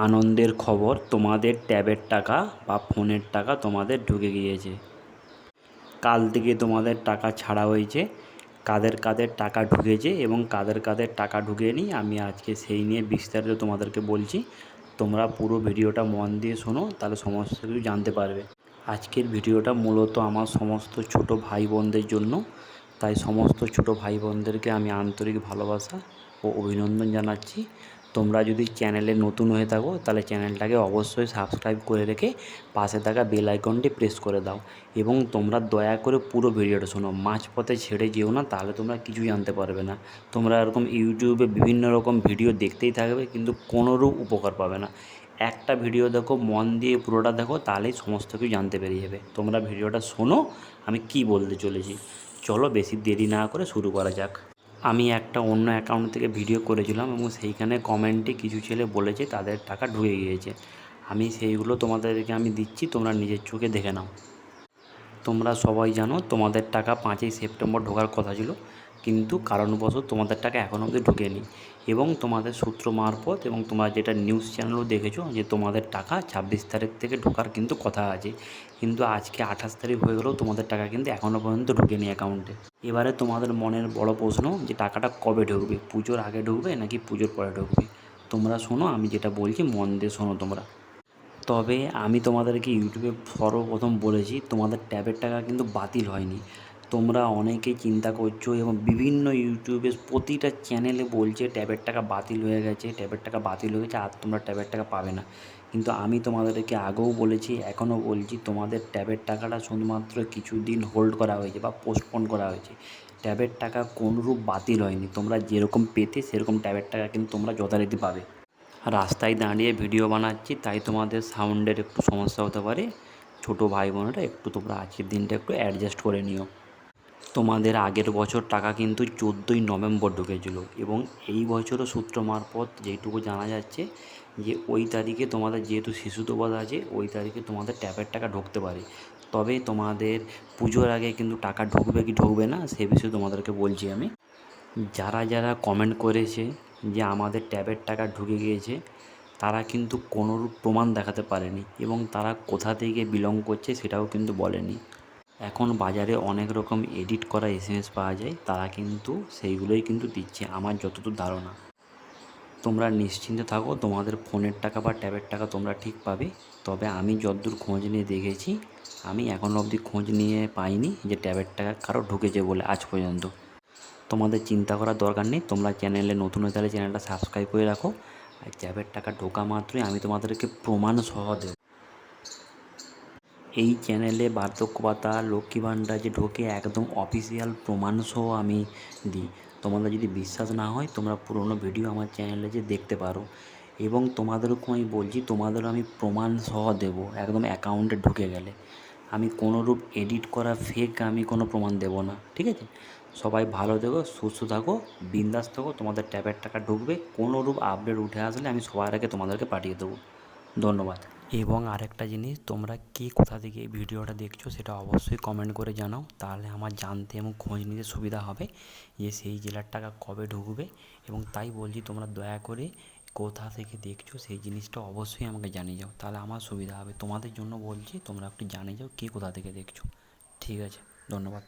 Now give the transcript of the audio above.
আনন্দের খবর, তোমাদের ট্যাবের টাকা বা ফোনের টাকা তোমাদের ঢুকে গিয়েছে। কাল থেকে তোমাদের টাকা ছাড়া হয়েছে। কাদের কাদের টাকা ঢুকেছে এবং কাদের কাদের টাকা ঢুকেনি আমি আজকে সেই নিয়ে বিস্তারিত তোমাদেরকে বলছি। তোমরা পুরো ভিডিওটা মন দিয়ে শোনো, তাহলে সমস্ত কিছু জানতে পারবে। আজকের ভিডিওটা মূলত আমার সমস্ত ছোট ভাই বোনদের জন্য, তাই সমস্ত ছোট ভাই বোনদেরকে আমি আন্তরিক ভালোবাসা ও অভিনন্দন জানাচ্ছি। তোমরা যদি চ্যানেলে নতুন হয়ে থাকো তাহলে চ্যানেলটাকে অবশ্যই সাবস্ক্রাইব করে রেখে পাশে থাকা বেল আইকনটি প্রেস করে দাও এবং তোমরা দয়া করে পুরো ভিডিওটা শোনো, মাঝপথে ছেড়ে যেও না, তাহলে তোমরা কিছু জানতে পারবে না। তোমরা এরকম ইউটিউবে বিভিন্ন রকম ভিডিও দেখতেই থাকবে কিন্তু কোনোরূপ উপকার পাবে না। একটা ভিডিও দেখো, মন দিয়ে পুরোটা দেখো, তাহলেই সমস্ত কিছু জানতে পেরে যাবে। তোমরা ভিডিওটা শোনো আমি কি বলতে চলেছি। চলো বেশি দেরি না করে শুরু করা যাক। আমি একটা অন্য অ্যাকাউন্ট থেকে ভিডিও করেছিলাম এবং সেইখানে কমেন্টে কিছু ছেলে বলেছে তাদের টাকা ঢুকে গিয়েছে। আমি সেইগুলো তোমাদেরকে আমি দিচ্ছি, তোমরা নিজের চোখে দেখে নাও। তোমরা সবাই জানো তোমাদের টাকা 5ই সেপ্টেম্বর ঢোকার কথা ছিল, কিন্তু কারণবশত তোমাদের টাকা এখনও অবধি ঢোকেনি। এবং তোমাদের সূত্র মারফত এবং তোমরা যেটা নিউজ চ্যানেলও দেখেছো যে তোমাদের টাকা 26 তারিখ থেকে ঢোকার কিন্তু কথা আছে, কিন্তু আজকে 28 তারিখ হয়ে গেলেও তোমাদের টাকা কিন্তু এখনও পর্যন্ত ঢোকেনি অ্যাকাউন্টে। এবারে তোমাদের মনের বড় প্রশ্ন যে টাকাটা কবে ঢুকবে, পুজোর আগে ঢুকবে নাকি পুজোর পরে ঢুকবে। তোমরা শোনো, আমি যেটা বলছি মন দিয়ে শোনো তোমরা। তবে আমি তোমাদেরকে ইউটিউবে সর্বপ্রথম বলেছি তোমাদের ট্যাবের টাকা কিন্তু বাতিল হয়নি। তোমরা অনেকেই চিন্তা করছো এবং বিভিন্ন ইউটিউবে প্রতিটা চ্যানেলে বলছে ট্যাবের টাকা বাতিল হয়ে গেছে, ট্যাবের টাকা বাতিল হয়ে গেছে আর তোমরা ট্যাবের টাকা পাবে না। কিন্তু আমি তোমাদেরকে আগেও বলেছি, এখনও বলছি, তোমাদের ট্যাবের টাকাটা শুধুমাত্র কিছুদিন হোল্ড করা হয়েছে বা পোস্টপোন করা হয়েছে। ট্যাবের টাকা কোনরূপ বাতিল হয়নি। তোমরা যেরকম পেতে সেরকম ট্যাবের টাকা কিন্তু তোমরা যথারীতি পাবে। রাস্তায় দাঁড়িয়ে ভিডিও বানাচ্ছি তাই তোমাদের সাউন্ডের একটু সমস্যা হতে পারে। ছোটো ভাই বোনেরা একটু তোমরা আজকের দিনটা একটু অ্যাডজাস্ট করে নিও। তোমাদের আগের বছর টাকা কিন্তু 14ই নভেম্বর ঢুকেছিল এবং এই বছরও সূত্র মারফত যেটুকু জানা যাচ্ছে যে ওই তারিখে তোমাদের যেহেতু শিশু দিবস আছে, ওই তারিখে তোমাদের ট্যাপের টাকা ঢুকতে পারে। তবে তোমাদের পুজোর আগে কিন্তু টাকা ঢুকবে কি ঢুকবে না সে বিষয়ে তোমাদেরকে বলছি আমি। যারা যারা কমেন্ট করেছে যে আমাদের ট্যাবের টাকা ঢুকে গিয়েছে, তারা কিন্তু কোনোরূপ প্রমাণ দেখাতে পারেনি এবং তারা কোথা থেকে বিলং করছে সেটাও কিন্তু বলেনি। এখন বাজারে অনেক রকম এডিট করা এসএমএস পাওয়া যায়, তারা কিন্তু সেইগুলোই কিন্তু দিচ্ছে আমার যতদূর ধারণা। তোমরা নিশ্চিন্তে থাকো, তোমাদের ফোনের টাকা বা ট্যাবের টাকা তোমরা ঠিক পাবে। তবে আমি যতদূর খোঁজ নিয়ে দেখেছি, আমি এখনও অবধি খোঁজ নিয়ে পাইনি যে ট্যাবের টাকা কারো ঢুকেছে বলে আজ পর্যন্ত। তোমাদের চিন্তা করার দরকার নেই, তোমরা চ্যানেলে নতুন হয়ে তাহলে চ্যানেলটা সাবস্ক্রাইব করে রাখো। আর ট্যাবের টাকা ঢোকা মাত্রই আমি তোমাদেরকে প্রমাণ সহ দেব। এই চ্যানেলে বার্ধক্য ভাতা, লক্ষ্মী ভাণ্ডার যে ঢোকে একদম অফিসিয়াল প্রমাণ সহ আমি দিই। তোমাদের যদি বিশ্বাস না হয় তোমরা পুরোনো ভিডিও আমার চ্যানেলে যে দেখতে পারো এবং তোমাদেরকেও আমি বলছি তোমাদেরও আমি প্রমাণ সহ দেবো একদম অ্যাকাউন্টে ঢুকে গেলে। আমি কোনোরূপ এডিট করা ফেক আমি কোনো প্রমাণ দেবো না, ঠিক আছে। সবাই ভালো থেকো, সুস্থ থাকো, বিন্দাস থাকো, তোমাদের ট্যাবের টাকা ঢুকবে। কোনোরূপ আপডেট উঠে আসলে আমি সবার আগে তোমাদেরকে পাঠিয়ে দেবো। ধন্যবাদ। এবং আরেকটা জিনিস, তোমরা কে কোথা থেকে এই ভিডিওটা দেখছো সেটা অবশ্যই কমেন্ট করে জানাও, তাহলে আমার জানতে এবং খোঁজ নিতে সুবিধা হবে যে সেই জেলার টাকা কবে ঢুকবে। এবং তাই বলছি তোমরা দয়া করে কোথা থেকে দেখছো সেই জিনিসটা অবশ্যই আমাকে জানিয়ে যাও, তাহলে আমার সুবিধা হবে। তোমাদের জন্য বলছি তোমরা একটু জানিয়ে যাও কে কোথা থেকে দেখছো। ঠিক আছে, ধন্যবাদ।